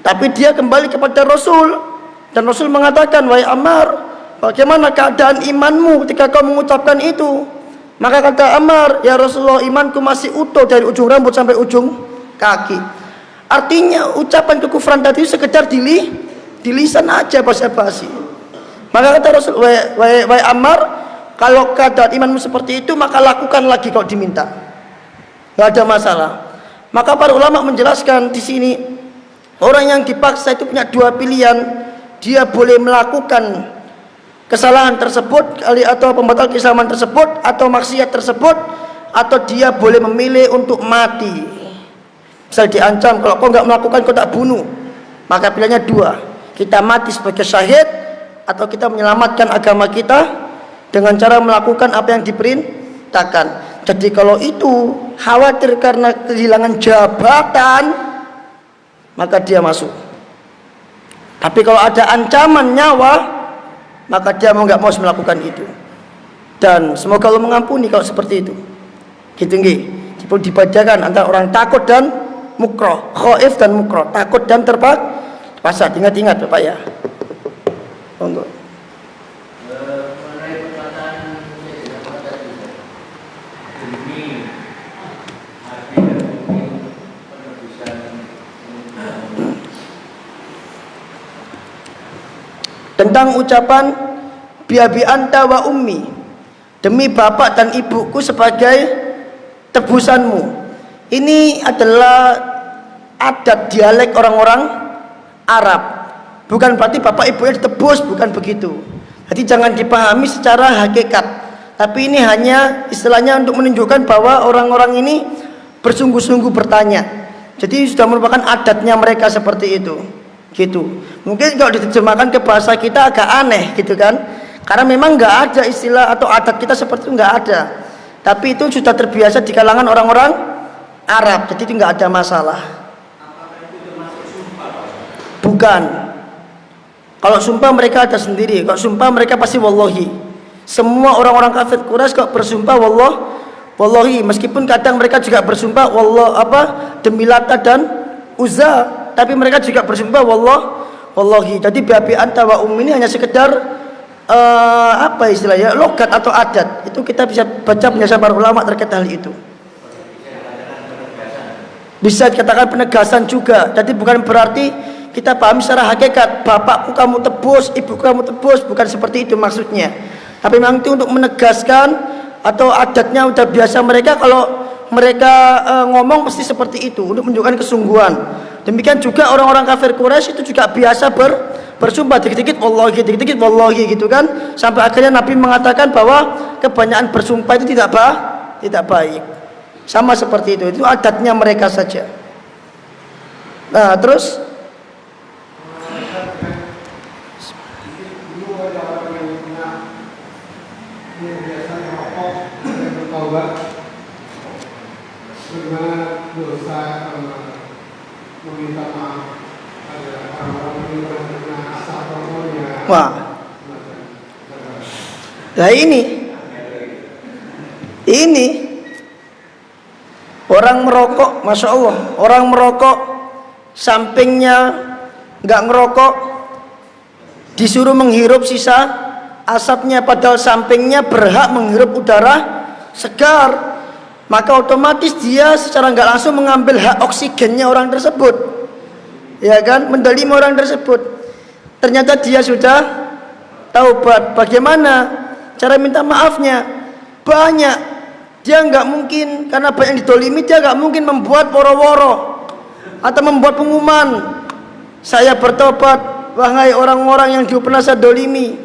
[SPEAKER 1] Tapi dia kembali kepada Rasul. Dan Rasul mengatakan, wahai Ammar, bagaimana keadaan imanmu ketika kau mengucapkan itu? Maka kata Ammar, ya Rasulullah, imanku masih utuh dari ujung rambut sampai ujung kaki. Artinya ucapan kekufuran tadi sekedar di lisan aja, basa-basi. Maka kata Rasul, wahai Ammar, kalau keadaan imanmu seperti itu, maka lakukan lagi kalau diminta. Gak ada masalah. Maka para ulama menjelaskan di sini, orang yang dipaksa itu punya dua pilihan. Dia boleh melakukan kesalahan tersebut atau pembatal keislaman tersebut atau maksiat tersebut, atau dia boleh memilih untuk mati. Misal diancam, kalau kau nggak melakukan kau tak bunuh, maka pilihannya dua, kita mati sebagai syahid atau kita menyelamatkan agama kita dengan cara melakukan apa yang diperintahkan. Jadi kalau itu khawatir karena kehilangan jabatan, maka dia masuk. Tapi kalau ada ancaman nyawa, maka dia mau nggak mau melakukan itu. Dan semoga Allah mengampuni kalau seperti itu. Gitu nggih. Dibedakan antara orang takut dan mukroh, khaif dan mukroh, takut dan terpaksa. Ingat-ingat Bapak ya. Monggo. Tentang ucapan biabi anta wa ummi, demi bapak dan ibuku sebagai tebusanmu. Ini adalah adat dialek orang-orang Arab. Bukan berarti bapak ibunya ditebus, bukan begitu. Jadi jangan dipahami secara hakikat. Tapi ini hanya istilahnya untuk menunjukkan bahwa orang-orang ini bersungguh-sungguh bertanya. Jadi sudah merupakan adatnya mereka seperti itu. Gitu. Mungkin kalau diterjemahkan ke bahasa kita agak aneh gitu kan, karena memang nggak ada istilah atau adat kita seperti itu, nggak ada. Tapi itu sudah terbiasa di kalangan orang-orang Arab, jadi itu nggak ada masalah. Bukan. Kalau sumpah mereka ada sendiri. Kalau sumpah mereka pasti wallahi. Semua orang-orang kafir Quraisy kok bersumpah wallahi, meskipun kadang mereka juga bersumpah demi Lata dan Uzza. Tapi mereka juga bersumpah wallahi. Jadi biabi anta wa ummi ini hanya sekedar apa istilahnya, logat atau adat. Itu kita bisa baca penjelasan para ulama terkait hal itu. Bisa dikatakan penegasan juga. Jadi bukan berarti kita pahami secara hakikat, bapakku kamu tebus, ibuku kamu tebus, bukan seperti itu maksudnya. Tapi memang itu untuk menegaskan, atau adatnya udah biasa mereka kalau mereka ngomong pasti seperti itu untuk menunjukkan kesungguhan. Demikian juga orang-orang kafir Quraisy itu juga biasa bersumpah dikit-dikit wallahi gitu kan, sampai akhirnya Nabi mengatakan bahwa kebanyakan bersumpah itu tidak baik. Sama seperti itu adatnya mereka saja. Nah, terus
[SPEAKER 3] bagaimana dosa meminta maaf pada orang-orang yang kena asap rokoknya.
[SPEAKER 1] wah. Nah ini orang merokok, masya Allah, orang merokok sampingnya nggak ngerokok, disuruh menghirup sisa asapnya, padahal sampingnya berhak menghirup udara segar, maka otomatis dia secara nggak langsung mengambil hak oksigennya orang tersebut, ya kan, mendalimi orang tersebut. Ternyata dia sudah taubat. Bagaimana cara minta maafnya? Banyak. Dia nggak mungkin, karena banyak yang didolimi, dia nggak mungkin membuat woro-woro atau membuat pengumuman, saya bertobat wahai orang-orang yang dulu pernah saya dolimi.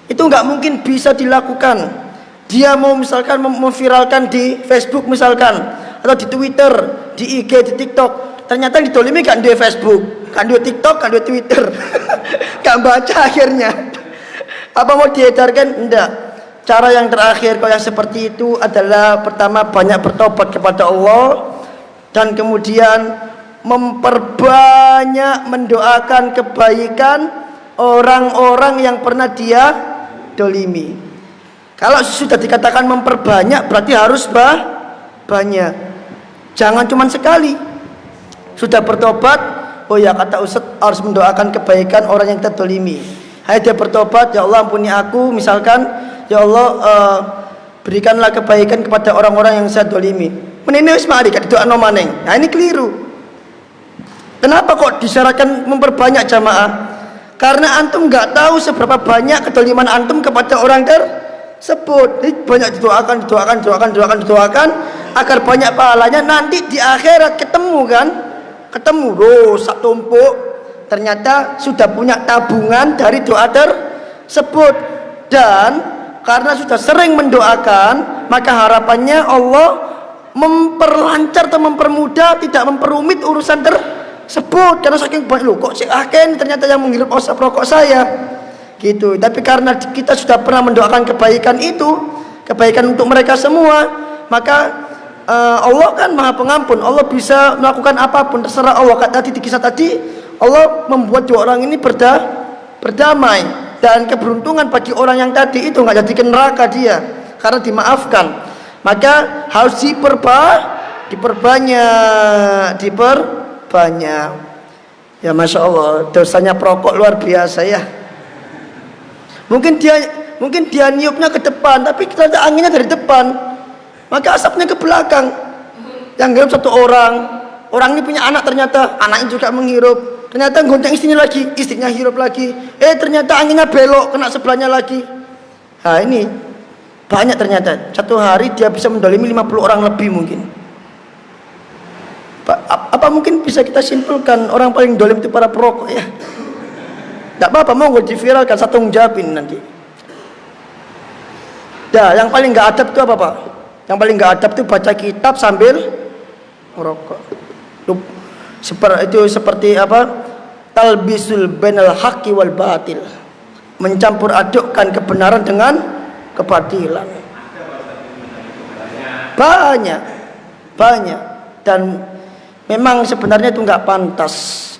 [SPEAKER 1] Itu nggak mungkin bisa dilakukan. Dia mau misalkan memviralkan di Facebook misalkan, atau di Twitter, di IG, di TikTok, ternyata didolimi kan di Facebook, kan di TikTok, kan di Twitter. Gak baca akhirnya. Apa mau diedarkan? Enggak. Cara yang terakhir kalau yang seperti itu adalah pertama banyak bertobat kepada Allah, dan kemudian memperbanyak mendoakan kebaikan orang-orang yang pernah dia dolimi. Kalau sudah dikatakan memperbanyak berarti harus banyak. Jangan cuma sekali. Sudah bertobat, oh ya kata Ustaz harus mendoakan kebaikan orang yang kita dolimi. Hai dia bertobat, ya Allah ampuni aku misalkan, ya Allah berikanlah kebaikan kepada orang-orang yang saya dolimi. Menene wis mari kan doa maneng. Nah ini keliru. Kenapa kok disyaratkan memperbanyak jamaah? Karena antum nggak tahu seberapa banyak kedoliman antum kepada orang tersebut. Jadi banyak didoakan agar banyak pahalanya. Nanti di akhirat ketemu dosa tumpuk. Ternyata sudah punya tabungan dari doa tersebut, dan karena sudah sering mendoakan, maka harapannya Allah memperlancar atau mempermudah, tidak memperumit urusan tersebut. Karena saking banyak, loh kok si aken ternyata yang menghirup asap rokok saya gitu. Tapi karena kita sudah pernah mendoakan kebaikan itu, kebaikan untuk mereka semua, maka Allah kan maha pengampun. Allah bisa melakukan apapun, terserah Allah. Tadi di kisah tadi Allah membuat dua orang ini berdamai, dan keberuntungan bagi orang yang tadi itu nggak jadi ke neraka dia karena dimaafkan. Maka harus diperbanyak. Ya masya Allah, dosanya perokok luar biasa ya. Mungkin dia niupnya ke depan, tapi kita ada anginnya dari depan, maka asapnya ke belakang. Yang ngirup satu orang ini punya anak, ternyata anaknya juga menghirup. Ternyata gonceng istrinya lagi, istrinya hirup lagi. Ternyata anginnya belok, kena sebelahnya lagi. Nah ini banyak ternyata. Satu hari dia bisa mendolimi 50 orang lebih mungkin. Apa mungkin bisa kita simpulkan orang paling dolim itu para perokok ya? Tidak apa-apa, mau gue diviralkan, satu jawabin nanti. Dah, yang paling gak adab itu apa Pak? Yang paling gak adab itu baca kitab sambil merokok. Itu seperti apa? Talbisul bainal haqqi wal batil. Mencampur adukkan kebenaran dengan kebatilan. Banyak. Dan memang sebenarnya itu nggak pantas.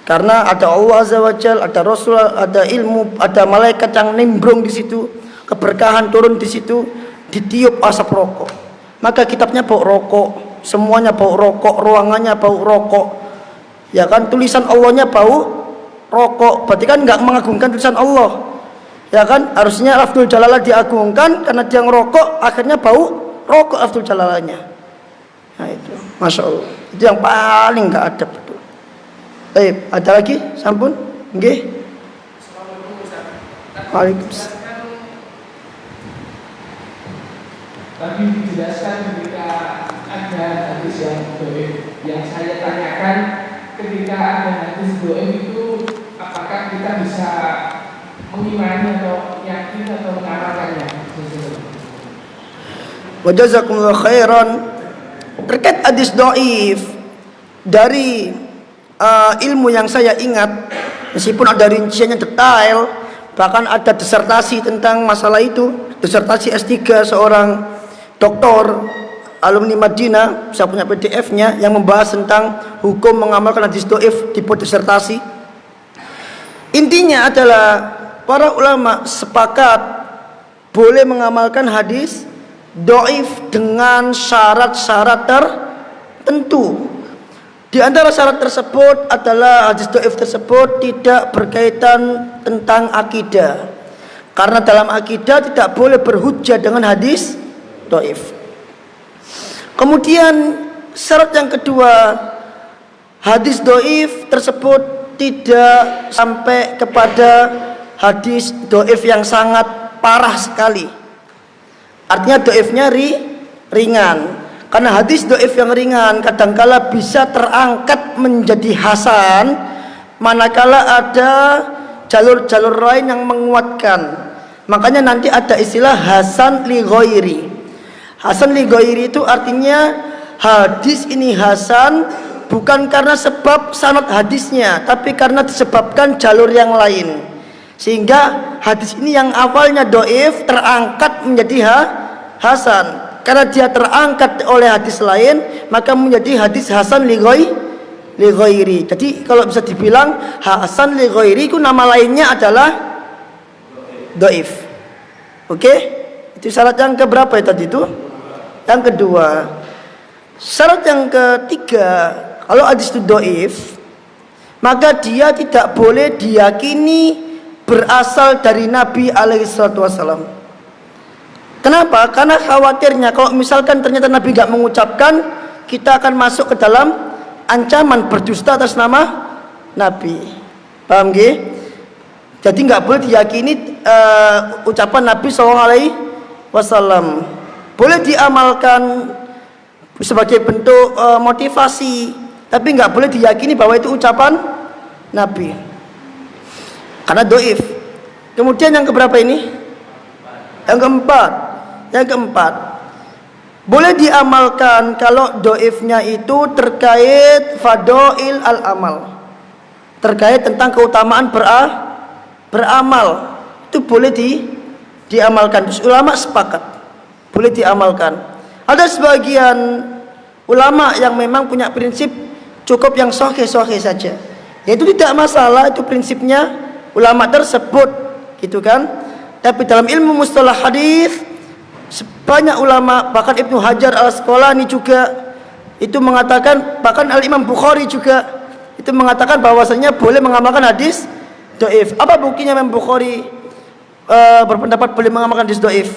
[SPEAKER 1] Karena ada Allah Azza wa Jalla, ada Rasul, ada ilmu, ada malaikat yang nimbrung di situ, keberkahan turun di situ, ditiup asap rokok. Maka kitabnya bau rokok, semuanya bau rokok, ruangannya bau rokok. Ya kan, tulisan Allahnya bau rokok. Berarti kan nggak mengagungkan tulisan Allah. Ya kan, harusnya lafzul jalalah diagungkan, karena dia ngerokok akhirnya bau rokok lafzul jalalahnya. Nah itu, masya Allah, itu yang paling nggak adab itu. Ada lagi? Sampun? Nggih. Waalaikumsalam.
[SPEAKER 4] Tadi dijelaskan ketika ada hadis yang dhaif. Yang saya tanyakan, ketika ada hadis dhaif itu apakah kita bisa mengimani atau yakin atau mengamalkannya?
[SPEAKER 1] Wa jazakumullahu khairan. Terkait hadis dhaif, dari ilmu yang saya ingat, meskipun ada rinciannya detail, bahkan ada disertasi tentang masalah itu, disertasi S3 seorang doktor alumni Madinah, saya punya PDF-nya yang membahas tentang hukum mengamalkan hadis dhaif di disertasi. Intinya adalah para ulama sepakat boleh mengamalkan hadis dhaif dengan syarat-syarat tertentu. Di antara syarat tersebut adalah hadis dhaif tersebut tidak berkaitan tentang akidah. Karena dalam akidah tidak boleh berhujjah dengan hadis dhaif. Kemudian syarat yang kedua, hadis dhaif tersebut tidak sampai kepada hadis dhaif yang sangat parah sekali. Artinya dhaifnya ringan. Karena hadis dhaif yang ringan kadangkala bisa terangkat menjadi hasan manakala ada jalur-jalur lain yang menguatkan. Makanya nanti ada istilah hasan li ghairi. Hasan li ghairi itu artinya hadis ini hasan bukan karena sebab sanad hadisnya, tapi karena disebabkan jalur yang lain. Sehingga hadis ini yang awalnya dhaif terangkat menjadi hasan. Karena dia terangkat oleh hadis lain, maka menjadi hadis hasan li ghairi. Jadi kalau bisa dibilang hasan li ghairi itu nama lainnya adalah dhaif. Oke? Itu syarat yang keberapa ya tadi itu? Yang kedua. Syarat yang ketiga, kalau hadis itu dhaif, maka dia tidak boleh diyakini berasal dari Nabi alaihi salatu wasallam. Kenapa? Karena khawatirnya kalau misalkan ternyata Nabi nggak mengucapkan, kita akan masuk ke dalam ancaman berdusta atas nama Nabi. Paham nggih? Jadi nggak boleh diyakini ucapan Nabi SAW. Boleh diamalkan sebagai bentuk motivasi, tapi nggak boleh diyakini bahwa itu ucapan Nabi. Karena dhaif. Kemudian yang keberapa ini? Yang keempat, boleh diamalkan kalau dhaifnya itu terkait fadail al-amal, terkait tentang keutamaan beramal, itu boleh diamalkan. Terus ulama sepakat boleh diamalkan. Ada sebagian ulama yang memang punya prinsip cukup yang sahih saja, yaitu tidak masalah itu prinsipnya ulama tersebut, gitu kan. Tapi dalam ilmu mustalah hadis, banyak ulama, bahkan Ibnu Hajar al-Asqalani juga itu mengatakan, bahkan Al-Imam Bukhari juga itu mengatakan bahwasanya boleh mengamalkan hadis dhaif. Apa buktinya Imam Bukhari berpendapat boleh mengamalkan hadis dhaif?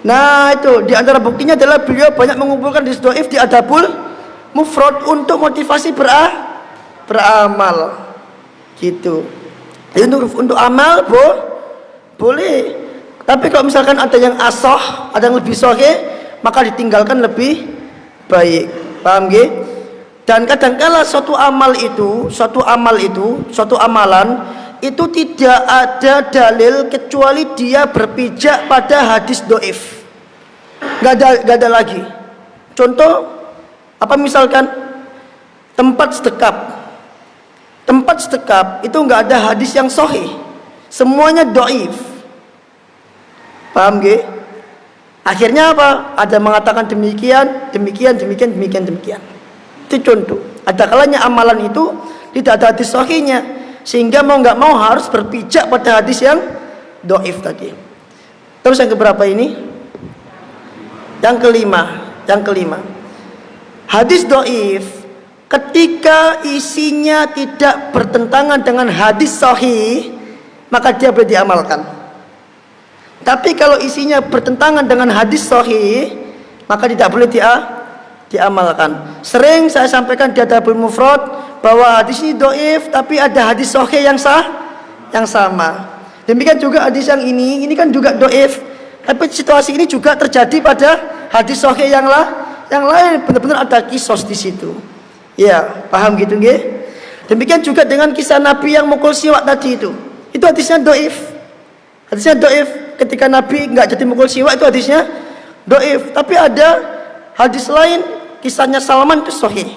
[SPEAKER 1] Nah, itu di antara buktinya adalah beliau banyak mengumpulkan hadis dhaif di Adabul Mufrad untuk motivasi beramal. Gitu. Jadi untuk amal boleh. Tapi kalau misalkan ada yang asah, ada yang lebih sahih, maka ditinggalkan lebih baik. Paham nggih? Dan kadangkala suatu amalan itu tidak ada dalil kecuali dia berpijak pada hadis dhaif. Gak ada lagi. Contoh apa misalkan tempat sedekap itu nggak ada hadis yang sahih, semuanya dhaif. Paham nggih? Akhirnya apa? Ada mengatakan demikian. Itu contoh. Ada kalanya amalan itu tidak ada hadis sahihnya, sehingga mau nggak mau harus berpijak pada hadis yang dhaif tadi. Terus yang keberapa ini? Yang kelima. Hadis dhaif ketika isinya tidak bertentangan dengan hadis sahih, maka dia boleh diamalkan. Tapi kalau isinya bertentangan dengan hadis sahih, maka tidak boleh diamalkan. Sering saya sampaikan di Adabul Mufrad bahwa hadis ini doif, tapi ada hadis sahih yang sama. Demikian juga hadis yang ini kan juga doif, tapi situasi ini juga terjadi pada hadis sahih yang lain, benar-benar ada kisos di situ. Ya, paham gitu nggih? Demikian juga dengan kisah Nabi yang mukul siwak tadi itu hadisnya doif. Hadisnya doif, ketika Nabi nggak jadi mukul siwak itu hadisnya doif. Tapi ada hadis lain, kisahnya Salman itu sahih.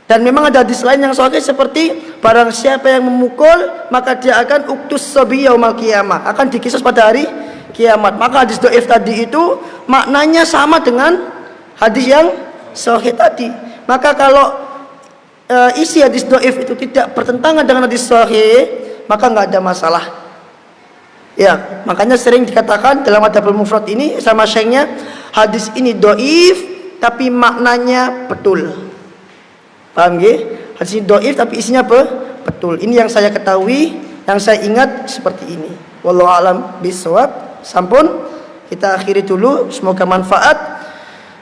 [SPEAKER 1] Dan memang ada hadis lain yang sahih seperti barang siapa yang memukul maka dia akan uktus sabi yaumal qiyamah, akan dikisos pada hari kiamat. Maka hadis doif tadi itu maknanya sama dengan hadis yang sahih tadi. Maka kalau isi hadis doif itu tidak bertentangan dengan hadis sahih, maka nggak ada masalah. Ya, makanya sering dikatakan dalam Adabul Mufrad ini sama syekhnya, hadis ini doif tapi maknanya betul. Paham nggih? Hadis ini doif tapi isinya betul. Ini yang saya ketahui, yang saya ingat seperti ini. Wallahu a'lam bishawab. Sampun, kita akhiri dulu, semoga manfaat.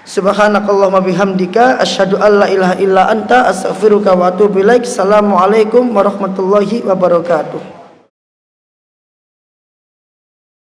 [SPEAKER 1] Subhanakallahumma bihamdika asyhadu an la ilaha illa anta astaghfiruka wa atubu ilaik. Assalamualaikum warahmatullahi wabarakatuh.